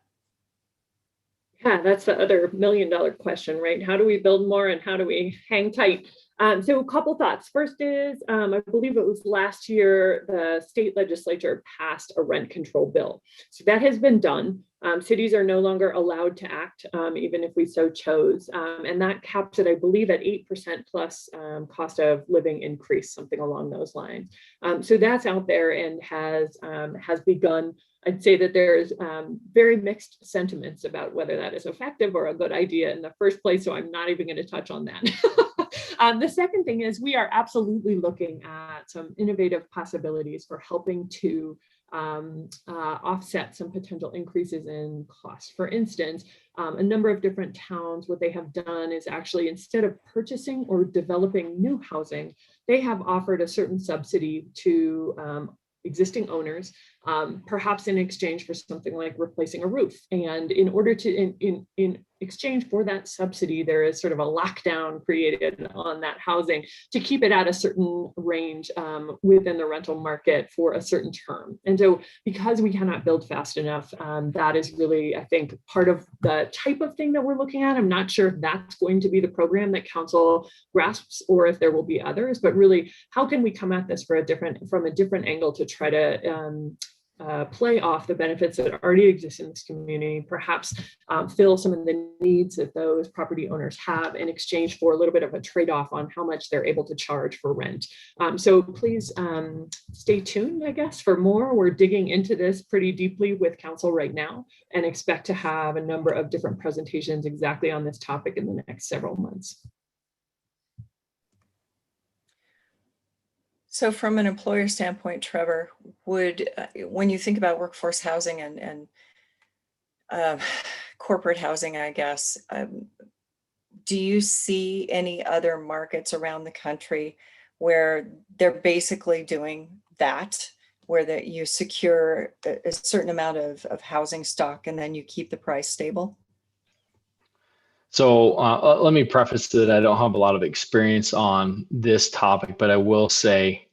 Yeah, that's the other $1 million question, right? How do we build more and how do we hang tight? So a couple thoughts. First is, I believe it was last year, the state legislature passed a rent control bill. So that has been done. Cities are no longer allowed to act, even if we so chose. And that caps it, I believe, at 8% plus cost of living increase, something along those lines. So that's out there and has begun. I'd say that there's very mixed sentiments about whether that is effective or a good idea in the first place. So I'm not even going to touch on that. The second thing is we are absolutely looking at some innovative possibilities for helping to offset some potential increases in costs. For instance, a number of different towns, what they have done is actually, instead of purchasing or developing new housing, they have offered a certain subsidy to existing owners, perhaps in exchange for something like replacing a roof. And in order to, in exchange for that subsidy, there is sort of a lockdown created on that housing to keep it at a certain range within the rental market for a certain term. And so because we cannot build fast enough, that is really, I think, part of the type of thing that we're looking at. I'm not sure if that's going to be the program that council grasps or if there will be others, but really, how can we come at this from a different angle to try to play off the benefits that already exist in this community, perhaps fill some of the needs that those property owners have in exchange for a little bit of a trade-off on how much they're able to charge for rent. So please stay tuned, I guess, for more. We're digging into this pretty deeply with council right now and expect to have a number of different presentations exactly on this topic in the next several months. So from an employer standpoint, Trevor, when you think about workforce housing and corporate housing, I guess, do you see any other markets around the country where they're basically doing that where that you secure a certain amount of housing stock and then you keep the price stable? So let me preface that I don't have a lot of experience on this topic, but I will say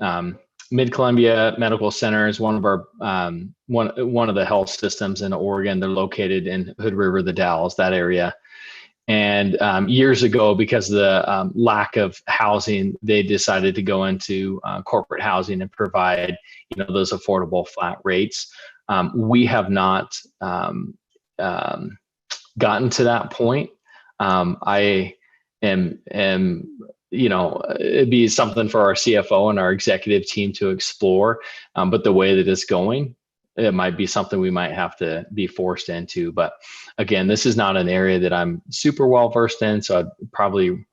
Mid-Columbia Medical Center is one of our one of the health systems in Oregon. They're located in Hood River, the Dalles, that area. And years ago, because of the lack of housing, they decided to go into corporate housing and provide, those affordable flat rates. We have not gotten to that point. I am, it'd be something for our CFO and our executive team to explore. But the way that it's going, it might be something we might have to be forced into. But again, this is not an area that I'm super well versed in. So I'd probably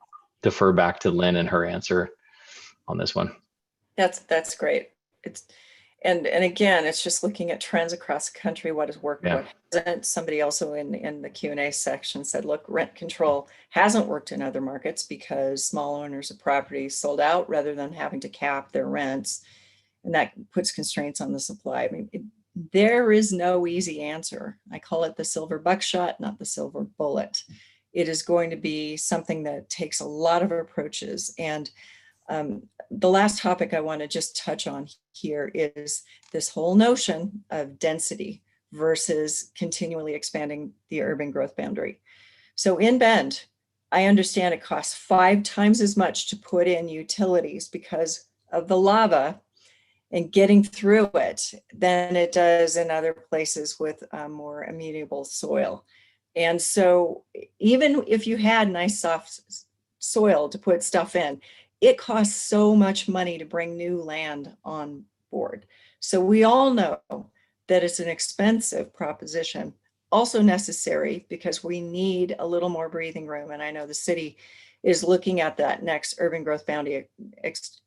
defer back to Lynn and her answer on this one. That's great. And again, it's just looking at trends across the country, what has worked, what hasn't. Somebody also in the Q&A section said, look, rent control hasn't worked in other markets because small owners of property sold out rather than having to cap their rents. And that puts constraints on the supply. I mean, there is no easy answer. I call it the silver buckshot, not the silver bullet. It is going to be something that takes a lot of approaches. And the last topic I want to just touch on here is this whole notion of density versus continually expanding the urban growth boundary. So in Bend, I understand it costs 5 times as much to put in utilities because of the lava and getting through it than it does in other places with more amenable soil. And so even if you had nice soft soil to put stuff in, it costs so much money to bring new land on board. So we all know that it's an expensive proposition, also necessary because we need a little more breathing room. And I know the city is looking at that next urban growth boundary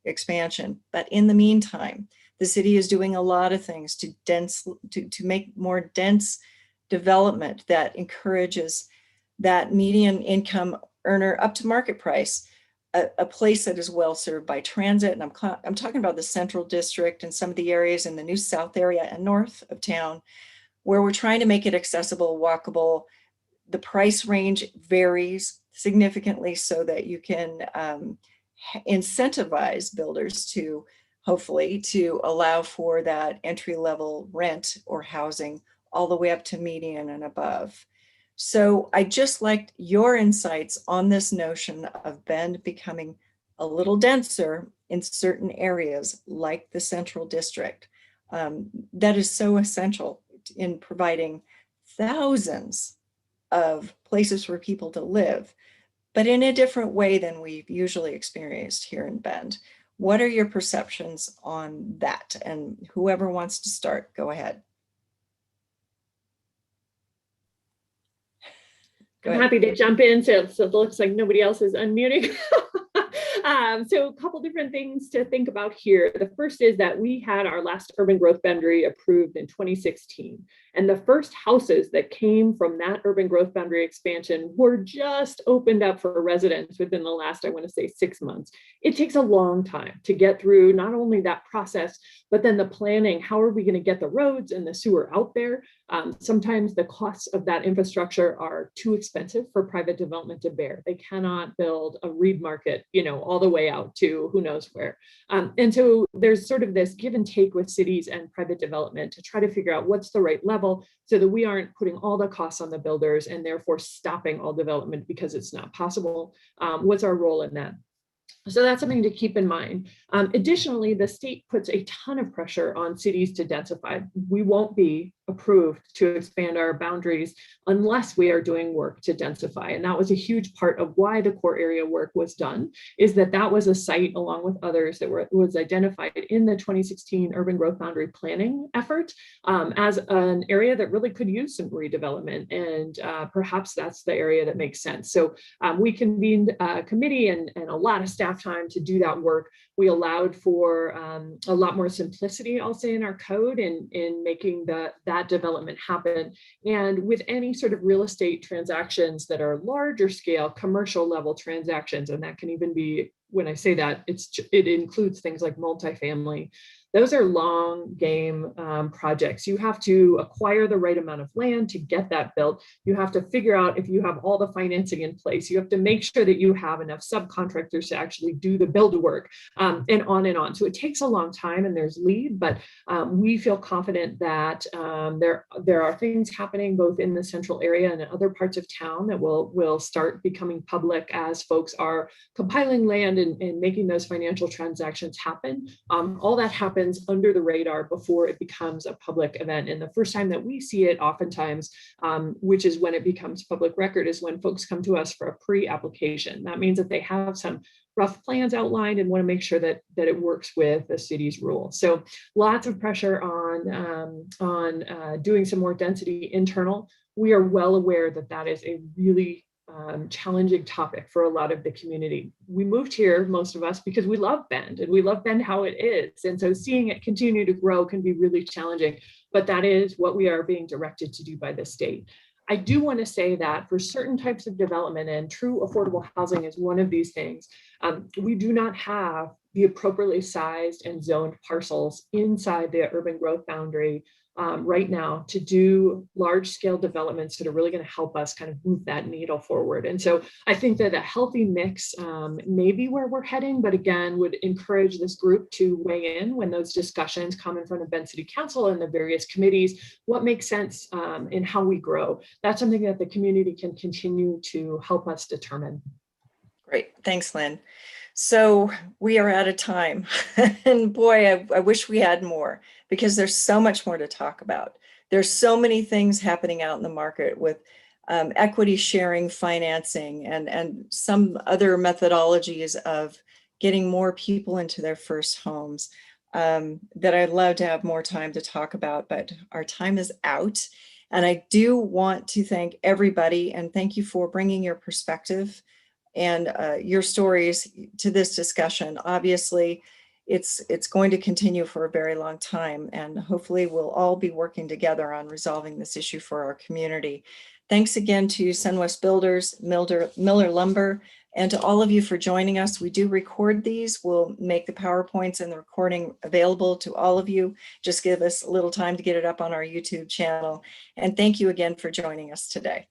expansion. But in the meantime, the city is doing a lot of things to make more dense development that encourages that median income earner up to market price, a place that is well served by transit. And I'm talking about the Central District and some of the areas in the New South area and north of town, where we're trying to make it accessible, walkable. The price range varies significantly so that you can incentivize builders to hopefully to allow for that entry-level rent or housing all the way up to median and above. So I just liked your insights on this notion of Bend becoming a little denser in certain areas like the Central District. That is so essential in providing thousands of places for people to live, but in a different way than we've usually experienced here in Bend. What are your perceptions on that? And whoever wants to start, go ahead. I'm happy to jump in. So it looks like nobody else is unmuting. So a couple different things to think about here. The first is that we had our last urban growth boundary approved in 2016. And the first houses that came from that urban growth boundary expansion were just opened up for residents within the last, I want to say, 6 months. It takes a long time to get through not only that process, but then the planning. How are we going to get the roads and the sewer out there? Sometimes the costs of that infrastructure are too expensive for private development to bear. They cannot build a Reed Market, all the way out to who knows where. And so there's sort of this give and take with cities and private development to try to figure out what's the right level so that we aren't putting all the costs on the builders and therefore stopping all development because it's not possible. What's our role in that? So that's something to keep in mind. Additionally, the state puts a ton of pressure on cities to densify. We won't be approved to expand our boundaries unless we are doing work to densify. And that was a huge part of why the core area work was done, is that was a site along with others that was identified in the 2016 urban growth boundary planning effort as an area that really could use some redevelopment. And perhaps that's the area that makes sense. So we convened a committee and a lot of staff time to do that work. We allowed for a lot more simplicity, I'll say, in our code in making that development happen. And with any sort of real estate transactions that are larger scale, commercial level transactions, and that can even be, when I say that, it includes things like multifamily. those are long game projects. You have to acquire the right amount of land to get that built. You have to figure out if you have all the financing in place. You have to make sure that you have enough subcontractors to actually do the build work, and on and on. So it takes a long time, and there's lead, but we feel confident that there are things happening both in the central area and in other parts of town that will start becoming public as folks are compiling land and making those financial transactions happen. All that happens under the radar before it becomes a public event. And the first time that we see it, oftentimes, which is when it becomes public record, is when folks come to us for a pre-application. That means that they have some rough plans outlined and want to make sure that it works with the city's rules. So lots of pressure on doing some more density internal. We are well aware that that is a really challenging topic for a lot of the community. We moved here, most of us, because we love Bend and we love Bend how it is. And so seeing it continue to grow can be really challenging, but that is what we are being directed to do by the state. I do want to say that for certain types of development, and true affordable housing is one of these things, we do not have the appropriately sized and zoned parcels inside the urban growth boundary right now to do large scale developments that are really going to help us kind of move that needle forward. And so I think that a healthy mix may be where we're heading, but again, would encourage this group to weigh in when those discussions come in front of Bend City Council and the various committees, what makes sense in how we grow. That's something that the community can continue to help us determine. Great, thanks, Lynn. So we are out of time. And boy, I wish we had more, because there's so much more to talk about. There's so many things happening out in the market with equity sharing financing and some other methodologies of getting more people into their first homes that I'd love to have more time to talk about, but our time is out. And I do want to thank everybody, and thank you for bringing your perspective and your stories to this discussion. Obviously, it's going to continue for a very long time, and hopefully we'll all be working together on resolving this issue for our community. Thanks again to SunWest Builders, Miller Lumber, and to all of you for joining us. We do record these. We'll make the PowerPoints and the recording available to all of you. Just give us a little time to get it up on our YouTube channel. And thank you again for joining us today.